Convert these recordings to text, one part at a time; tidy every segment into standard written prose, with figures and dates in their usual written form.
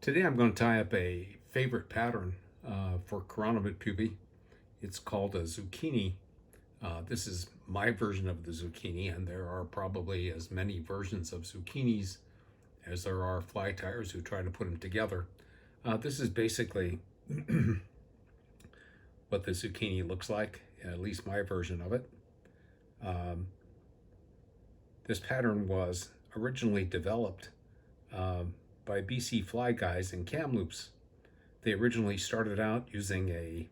Today I'm going to tie up a favorite pattern for Chironomid pupae. It's called a zucchini. This is my version of the zucchini, and there are probably as many versions of zucchinis as there are fly tyers who try to put them together. This is basically what the zucchini looks like, at least my version of it. This pattern was originally developed by BC fly guys in Kamloops. They originally started out using a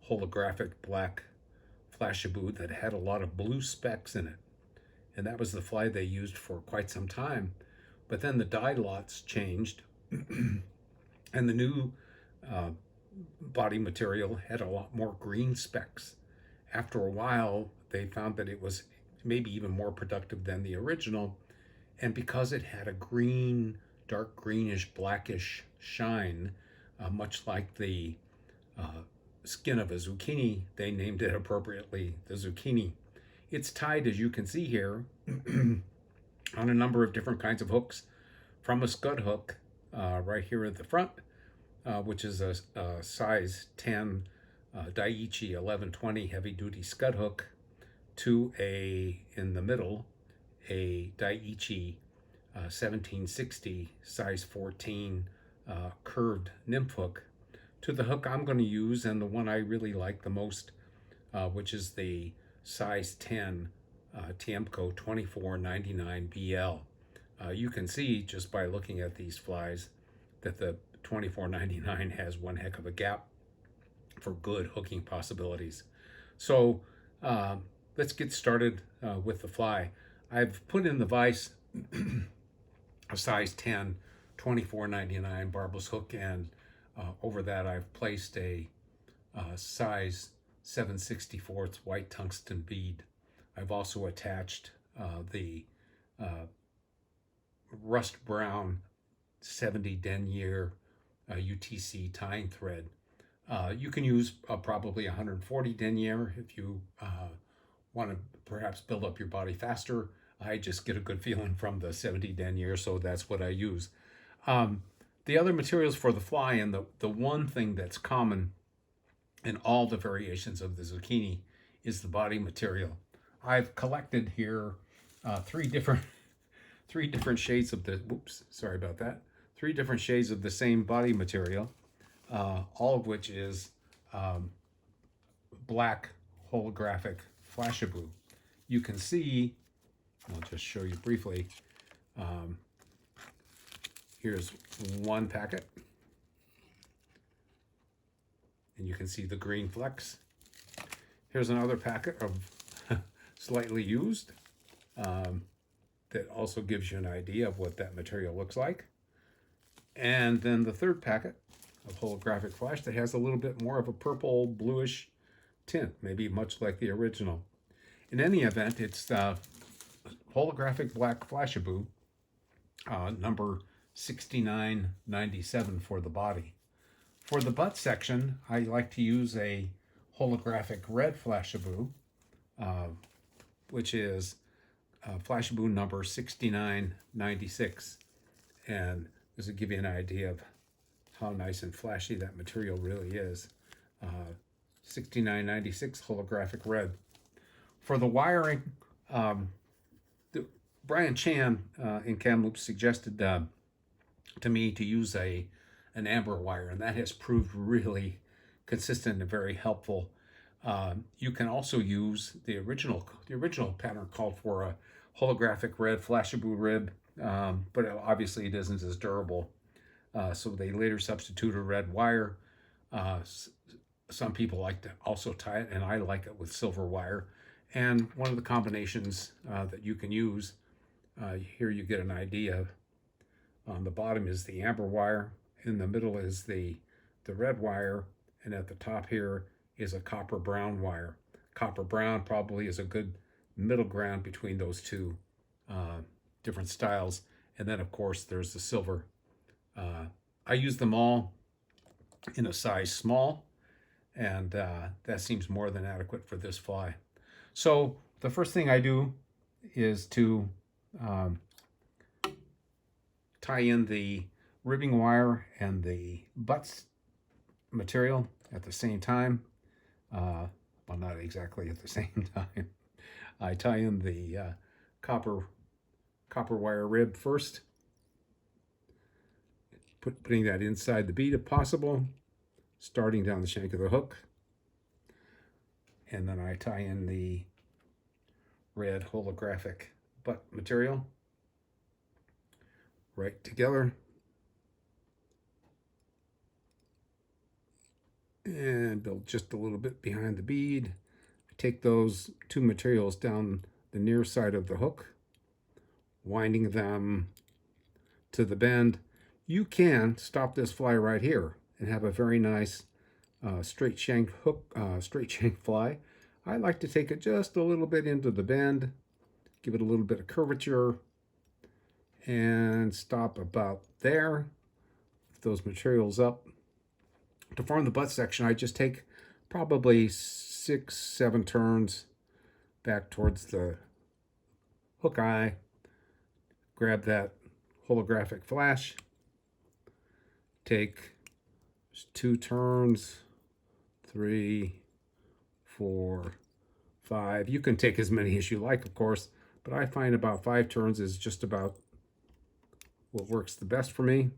holographic black flashaboo that had a lot of blue specks in it. And that was the fly they used for quite some time. But then the dye lots changed and the new body material had a lot more green specks. After a while, they found that it was maybe even more productive than the original. And because it had a green, dark greenish, blackish shine, much like the skin of a zucchini, they named it appropriately the zucchini. It's tied, as you can see here, on a number of different kinds of hooks, from a scud hook right here at the front, which is a size 10 Daiichi 1120 heavy-duty scud hook, to in the middle, a Daiichi 1760 size 14 curved nymph hook, to the hook I'm going to use and the one I really like the most, which is the size 10 Tiemco 2499 BL. You can see just by looking at these flies that the 2499 has one heck of a gap for good hooking possibilities. So let's get started with the fly. I've put in the vise a size 10 2499 barbless hook, and over that I've placed a size 7/64 white tungsten bead. I've also attached the rust brown 70 denier UTC tying thread. You can use probably 140 denier if you want to perhaps build up your body faster. I just get a good feeling from the 70 denier, so that's what I use. The other materials for the fly, and the one thing that's common in all the variations of the zucchini, is the body material. I've collected here three different shades of the, three different shades of the same body material, all of which is black holographic flashaboo. You can see, I'll just show you briefly. Here's one packet, and you can see the green flecks. Here's another packet of slightly used that also gives you an idea of what that material looks like. And then the third packet of holographic flash that has a little bit more of a purple bluish tint, maybe much like the original. In any event, it's holographic black flashaboo, number 6997 for the body. For the butt section, I like to use a holographic red flashaboo, which is flashaboo number 6996. And this will give you an idea of how nice and flashy that material really is. 6996 holographic red. For the wiring, Brian Chan in Kamloops suggested to me to use an amber wire, and that has proved really consistent and very helpful. You can also use the original pattern called for a holographic red flashaboo rib, but obviously it isn't as durable. So they later substitute a red wire. Some people like to also tie it, and I like it with silver wire. And one of the combinations that you can use, here you get an idea. On the bottom is the amber wire, in the middle is the red wire, and at the top here is a copper brown wire. Copper brown probably is a good middle ground between those two different styles. And then of course there's the silver. I use them all in a size small, and that seems more than adequate for this fly. So the first thing I do is to tie in the ribbing wire and the butts material at the same time. Well, not exactly at the same time. I tie in the copper wire rib first, putting that inside the bead if possible, starting down the shank of the hook, and then I tie in the red holographic butt material right together, and build just a little bit behind the bead. Take those two materials down the near side of the hook, winding them to the bend. You can stop this fly right here and have a very nice straight shank hook, straight shank fly. I like to take it just a little bit into the bend, give it a little bit of curvature, and stop about there. Those materials up. To form the butt section, I just take probably 6-7 turns back towards the hook eye, grab that holographic flash, take 2 turns, 3, 4, 5. You can take as many as you like, of course, but I find about 5 turns is just about what works the best for me.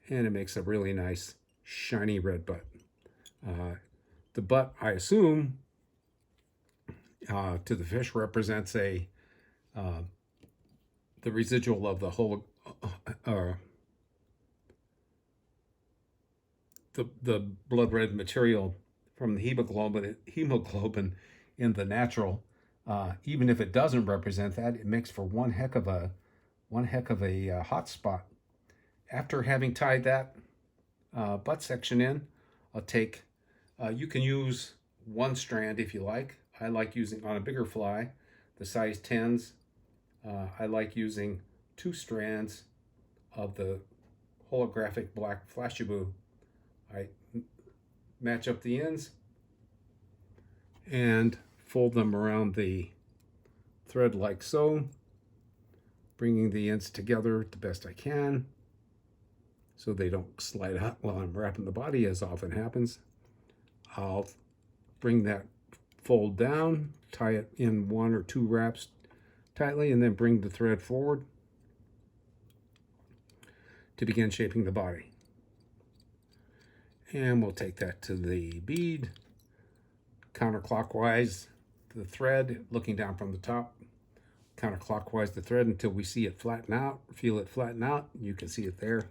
And it makes a really nice shiny red butt. The butt, I assume, to the fish represents a the residual of the whole the blood red material from the hemoglobin in the natural. Even if it doesn't represent that, it makes for one heck of a hot spot. After having tied that butt section in, I'll take, you can use one strand if you like. I like using, on a bigger fly, the size 10s, I like using 2 strands of the holographic black flashaboo. I match up the ends and fold them around the thread like so, bringing the ends together the best I can so they don't slide out while I'm wrapping the body, as often happens. I'll bring that fold down, tie it in 1 or 2 wraps tightly, and then bring the thread forward to begin shaping the body. And we'll take that to the bead, counterclockwise the thread, looking down from the top, counterclockwise the thread until we see it flatten out, feel it flatten out. You can see it there.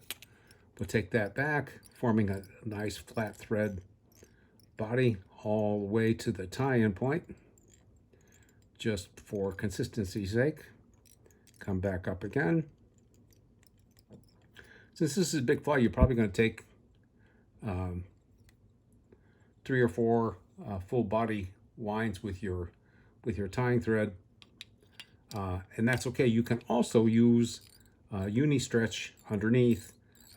We'll take that back, forming a nice flat thread body all the way to the tie-in point. Just for consistency's sake, come back up again. Since this is a big fly, you're probably going to take 3 or 4 full body winds with your tying thread, and that's okay. You can also use uni stretch underneath.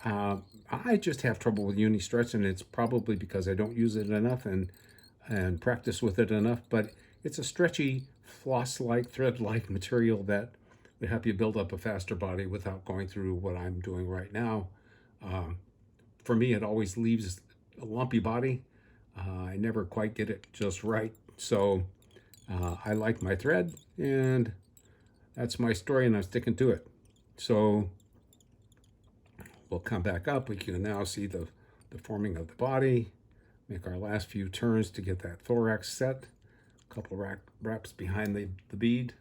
I just have trouble with uni stretch, and it's probably because I don't use it enough and practice with it enough. But it's a stretchy, floss-like, thread-like material that would help you build up a faster body without going through what I'm doing right now. For me, it always leaves a lumpy body. I never quite get it just right. So I like my thread, and that's my story, and I'm sticking to it. So we'll come back up. We can now see the forming of the body. Make our last few turns to get that thorax set. A couple wraps behind the bead.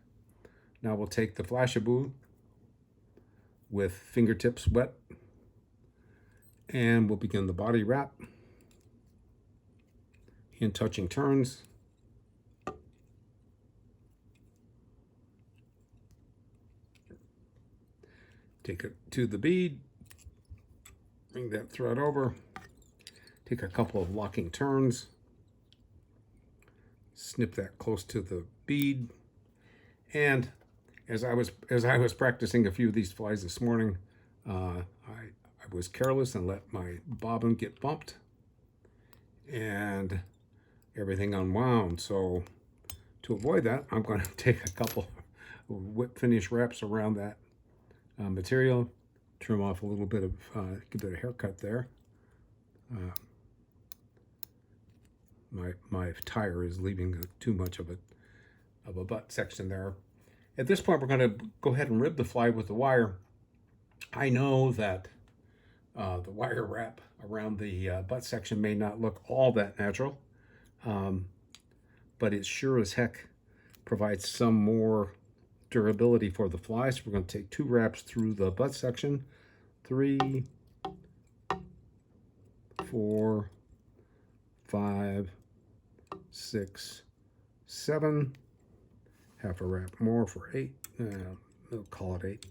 Now we'll take the flashaboo with fingertips wet, and we'll begin the body wrap in touching turns. Take it to the bead, bring that thread over, take a couple of locking turns, snip that close to the bead, and as I was practicing a few of these flies this morning, I was careless and let my bobbin get bumped, and everything unwound. So to avoid that, I'm going to take a couple whip finish wraps around that material, trim off a little bit of, give it a haircut there. My tire is leaving too much of a butt section there. At this point, we're going to go ahead and rib the fly with the wire. I know that the wire wrap around the butt section may not look all that natural, but it sure as heck provides some more durability for the fly. So we're going to take 2 wraps through the butt section. 3, 4, 5, 6, 7. Half a wrap more for 8. We'll call it 8.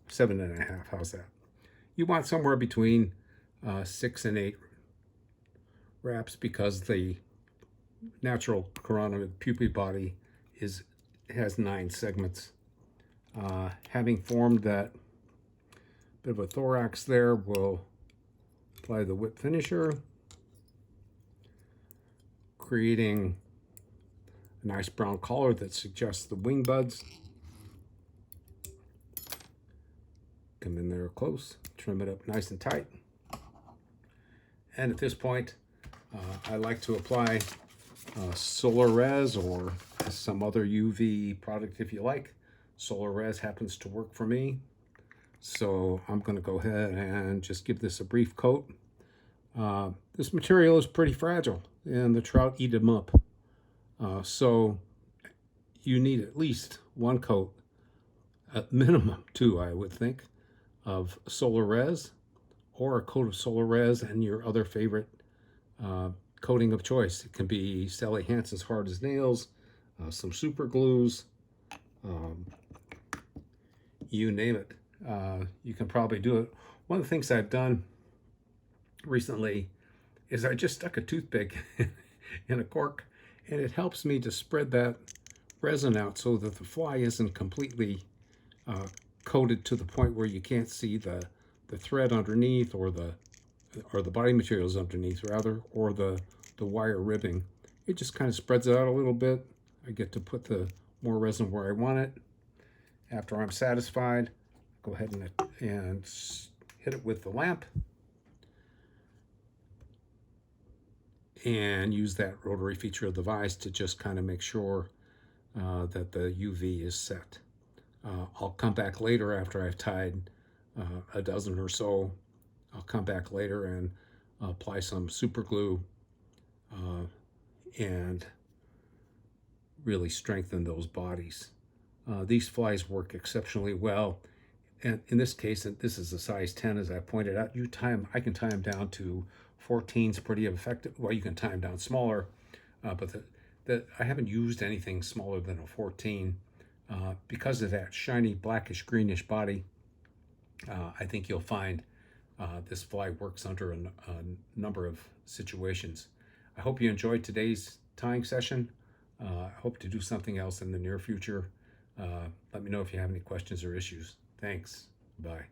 7.5. How's that? You want somewhere between 6 and 8 wraps because the natural Chironomid pupae body has 9 segments. Having formed that bit of a thorax there, we'll apply the whip finisher, creating a nice brown collar that suggests the wing buds. Come in there close, trim it up nice and tight. And at this point, I like to apply Solar Res or some other UV product if you like. Solar Res happens to work for me. So I'm going to go ahead and just give this a brief coat. This material is pretty fragile and the trout eat them up. So you need at least 1 coat, at minimum 2, I would think, of Solar Res, or a coat of Solar Res and your other favorite coating of choice. It can be Sally Hansen's Hard as Nails, some super glues, you name it. You can probably do it. One of the things I've done recently is I just stuck a toothpick in a cork, and it helps me to spread that resin out so that the fly isn't completely coated to the point where you can't see the thread underneath, or the body materials underneath rather, or the wire ribbing. It just kind of spreads it out a little bit. I get to put the more resin where I want it. After I'm satisfied, go ahead and hit it with the lamp and use that rotary feature of the vise to just kind of make sure that the UV is set. I'll come back later after I've tied a dozen or so. I'll come back later and apply some super glue and really strengthen those bodies. These flies work exceptionally well. And in this case, and this is a size 10, as I pointed out, I can tie them down to 14s pretty effective. Well, you can tie them down smaller, but I haven't used anything smaller than a 14 because of that shiny blackish greenish body. I think you'll find this fly works under a number of situations. I hope you enjoyed today's tying session. I hope to do something else in the near future. Let me know if you have any questions or issues. Thanks. Bye.